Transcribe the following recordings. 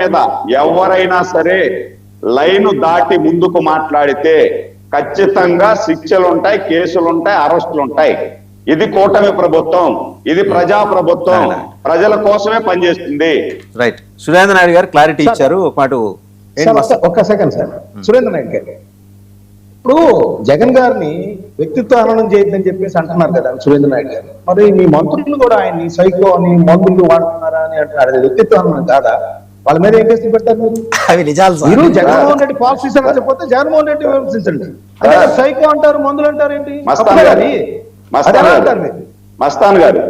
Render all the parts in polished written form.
మీద ఎవరైనా సరే లైను దాటి ముందుకు మాట్లాడితే ఖచ్చితంగా శిక్షలుంటాయి, కేసులుంటాయి, అరెస్టులుంటాయి. ఇది కూటమి ప్రభుత్వం, ఇది ప్రజా ప్రభుత్వం, ప్రజల కోసమే పనిచేస్తుంది. రైట్. సురేంద్ర నాయుడు గారు క్లారిటీ ఇచ్చారు. ఒక మాట ఒక్క సెకండ్ సార్. సురేంద్ర నాయుడు గారు ఇప్పుడు జగన్ గారిని వ్యక్తిత్వ హననం చేయొద్దని చెప్పేసి అంటున్నారు కదా సురేంద్ర నాయుడు గారు. మరి మీ మంత్రులు కూడా ఆయన్ని సైకో అని మందులు వాడుతున్నారా అని అంటున్నారు. అది వ్యక్తిత్వ హననం కాదా? వాళ్ళ మీద ఏం కేసులు పెట్టారు మీరు? అవి నిజాలు. మీరు జగన్మోహన్ రెడ్డి పాలసీస్ అనకపోతే జగన్మోహన్ రెడ్డి విమర్శించండి. అంటే సైకో అంటారు, మందులు అంటారు ఏంటి? మస్తాన్ గారు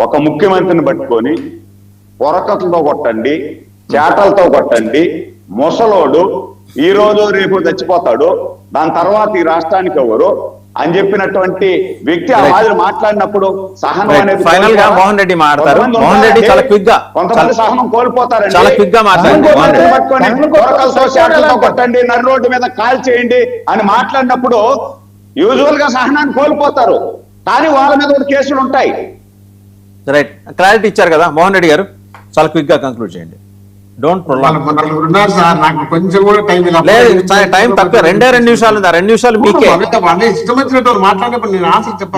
ఒక ముఖ్యమంత్రిని పట్టుకొని పొరకలతో కొట్టండి, చేటలతో కొట్టండి, ముసలోడు ఈ రోజు రేపు చచ్చిపోతాడు, దాని తర్వాత ఈ రాష్ట్రానికి ఎవరు అని చెప్పినటువంటి వ్యక్తి ఆ మాదిరి మాట్లాడినప్పుడు సహనం అనేది ఫైనల్ గా మోహన్ రెడ్డి మాట్లాడతారు. మోహన్ రెడ్డి చాలా క్విక్ గా, కొంతమంది సహనం కోల్పోతారండి. చాలా క్విక్ గా కొట్టండి, నడి రోడ్డు మీద కాల్ చేయండి అని మాట్లాడినప్పుడు యూజువల్ గా సహనాన్ని కోల్పోతారు. కానీ వాళ్ళ మీద కూడా కేసులు ఉంటాయి. రైట్. క్లారిటీ ఇచ్చారు కదా మోహన్ రెడ్డి గారు. చాలా క్విక్ గా కంక్లూడ్ చేయండి. డోంట్ టైం తక్కువ, 2 నిమిషాలు ఉంది. 2 నిమిషాలు మీకే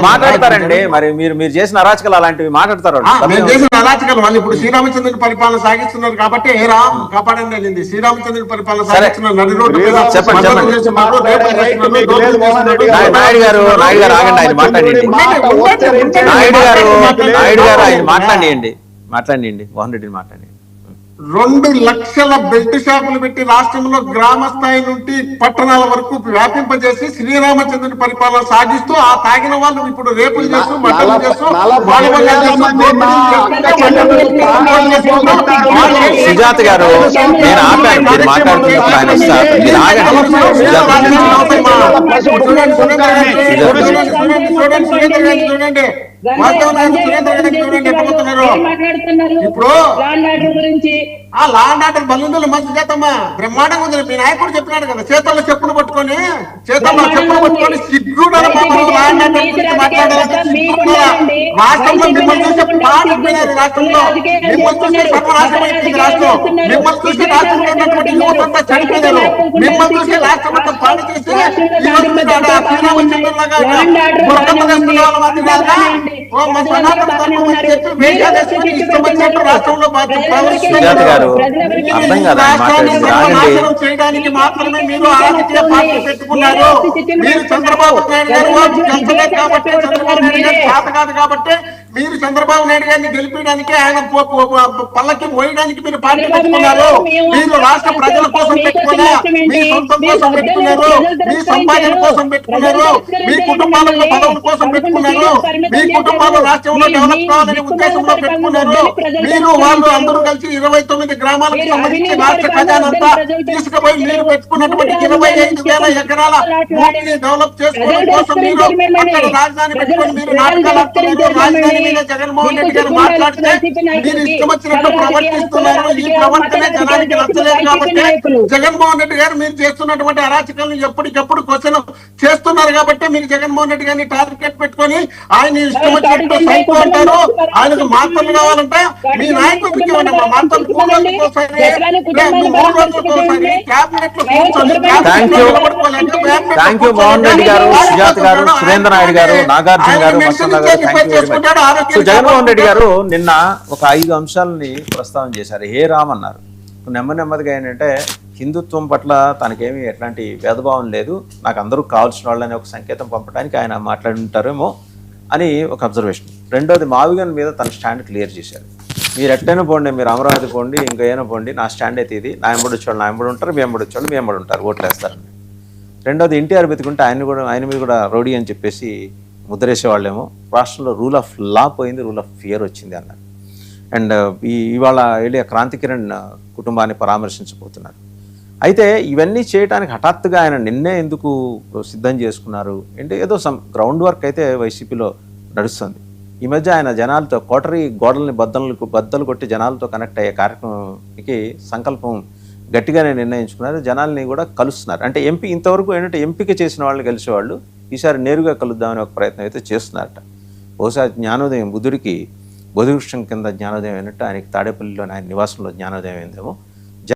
మాట్లాడతారండి. మరి మీరు చేసిన అరాచకాలు అలాంటివి మాట్లాడతారు. ఇప్పుడు శ్రీరామచంద్రుని పరిపాలన సాగిస్తున్నారు కాబట్టి ఏ రామ్ కాపాడండి వెళ్ళింది. శ్రీరామచంద్రుని పరిపాలన సాగిస్తున్నారు. నాయుడు గారు ఆగండి, ఆయన మాట్లాడండి. నాయుడు గారు ఆయన మాట్లాడండి. మోహన్ రెడ్డిని మాట్లాడండి. 2 లక్షల బెల్ట్ షాపులు పెట్టి రాష్ట్రంలో గ్రామ స్థాయి నుండి పట్టణాల వరకు వ్యాపింపజేసి శ్రీరామచంద్రుని పరిపాలన సాగిస్తూ ఆ తాగిన వాళ్ళు ఇప్పుడు రేపులు చేస్తూ మటలు చేస్తూ సుజాత గారు నేను ఆపాను, మీరు మాట్లాడుతున్నారు. ఆయన వస్తారు. చూడండి ఇప్పుడు ఆ లాండ్ ఆర్డర్ బలిందులు మంచి చేతమ్మా బ్రహ్మాండంగా ఉంది. మీ నాయకుడు చెప్పినాడు కదా, చేతల్లో చెప్పులు పట్టుకొని సిగ్గు లాండ్ ఆర్డర్ గురించి మాట్లాడాలని రాష్ట్రంలో మిమ్మల్ని చూసే పాట రాష్ట్రంలో మిమ్మల్ని చూసే సర్వనాశమైంది రాష్ట్రం. మిమ్మల్ని చూసి రాష్ట్రంలో ఉన్నటువంటి యువతంతా చనిపోయారు. మిమ్మల్ని చూసి రాష్ట్రం అంతా పాట చేసి చేయడానికి మాత్రమే మీరు రాజకీయ పార్టీ పెట్టుకున్నారు. మీరు చంద్రబాబు నాయుడు గారు కాబట్టి చంద్రబాబు నాయుడు గారు చేత కాదు కాబట్టి మీరు చంద్రబాబు నాయుడు గారిని గెలిపించడానికి ఆయన పల్లకి మోయడానికి మీరు పార్టీ పెట్టుకున్నారు. మీరు రాష్ట్ర ప్రజల కోసం పెట్టుకున్నా, మీ సొంతం కోసం పెట్టుకున్నారు, మీ సంపాదన కోసం పెట్టుకున్నారు, మీ కుటుంబాలకు పదవుల కోసం పెట్టుకున్నారు, మీ కుటుంబాలు రాష్ట్రంలో డెవలప్ కావాలనే ఉద్దేశంలో పెట్టుకున్నారు. మీరు వాళ్ళు అందరూ కలిసి 29 గ్రామాలకు సంబంధించి రాష్ట్ర ఖజానంతా తీసుకుపోయి మీరు పెట్టుకున్నటువంటి 25,000 ఎకరాల భూమిని డెవలప్ చేసుకోవడం కోసం మీరు అక్కడ రాజధాని పెట్టుకొని మీరు నాటకాలు ఆడుతున్నారు. రాజధాని మీద జగన్మోహన్ రెడ్డి గారు మాట్లాడితే మీరు ఇష్టం వచ్చినట్టు ప్రవర్తిస్తున్నారు. ఈ ప్రవర్తన జనానికి నచ్చలేదు కాబట్టి జగన్మోహన్ రెడ్డి గారు మీరు చేస్తున్నటువంటి అరాచకాలను ఎప్పటికప్పుడు క్వశ్చన్ చేస్తున్నారు కాబట్టి మీరు జగన్మోహన్ రెడ్డి గారిని టార్గెట్ పెట్టుకొని ఆయన ఇష్టం వచ్చినట్టు సైకో అంటారు. ఆయనకు మాత్రలు కావాలంటే మీ నాయకుడికి మాత్రలు 3 రోజులకు ఒకసారి, 3 రోజులకు ఒకసారి క్యాబినెట్ లో కూర్చొని మోహన్ రెడ్డి గారు, సుజాత గారు, సురేంద్ర నాయుడు గారు, నాగార్జున గారు, జగన్మోహన్ రెడ్డి గారు నిన్న ఒక 5 అంశాలని ప్రస్తావన చేశారు. హే రామ్ అన్నారు. నెమ్మదిగా ఏంటంటే హిందుత్వం పట్ల తనకేమీ ఎట్లాంటి భేదభావం లేదు, నాకు అందరూ కావాల్సిన వాళ్ళని ఒక సంకేతం పంపడానికి ఆయన మాట్లాడి ఉంటారేమో అని ఒక అబ్జర్వేషన్. రెండోది మావిగన్ మీద తన స్టాండ్ క్లియర్ చేశారు. మీరు ఎట్టైనా పోండి, మీరు అమరావతి పోండి, ఇంకా ఏమైనా పోండి, నా స్టాండ్ అయితే ఇది. నా ఎంబడి వచ్చేవాళ్ళు నా ఎంబడి ఉంటారు, మీ ఎంబడి వచ్చేవాళ్ళు మీ ఎంబడి ఉంటారు, ఓట్లు వేస్తారని. రెండోది ఎన్టీఆర్ బతికుంటే ఆయన మీద కూడా రౌడీ అని చెప్పేసి ముద్రేసేవాళ్ళేమో. రాష్ట్రంలో రూల్ ఆఫ్ లా పోయింది, రూల్ ఆఫ్ ఫియర్ వచ్చింది అన్నారు. అండ్ ఇవాళ వెళ్ళి క్రాంతి కిరణ్ కుటుంబాన్ని పరామర్శించబోతున్నారు. అయితే ఇవన్నీ చేయడానికి హఠాత్తుగా ఆయన నిన్నే ఎందుకు సిద్ధం చేసుకున్నారు అంటే ఏదో సమ్ గ్రౌండ్ వర్క్ అయితే వైసీపీలో నడుస్తుంది. ఈ మధ్య ఆయన జనాలతో కోటరీ గోడల్ని బద్దలు కొట్టి జనాలతో కనెక్ట్ అయ్యే కార్యక్రమానికి సంకల్పం గట్టిగానే నిర్ణయించుకున్నారు. జనాల్ని కూడా కలుస్తున్నారు. అంటే ఇంతవరకు ఏంటంటే ఎంపిక చేసిన వాళ్ళని కలిసేవాళ్ళు ఈసారి నేరుగా కలుద్దామని ఒక ప్రయత్నం అయితే చేస్తున్నారట. బహుశా జ్ఞానోదయం బుద్ధుడికి బోధివృక్షం కింద జ్ఞానోదయం అయినట్టు ఆయనకి తాడేపల్లిలోని ఆయన నివాసంలో జ్ఞానోదయం అయిందేమో.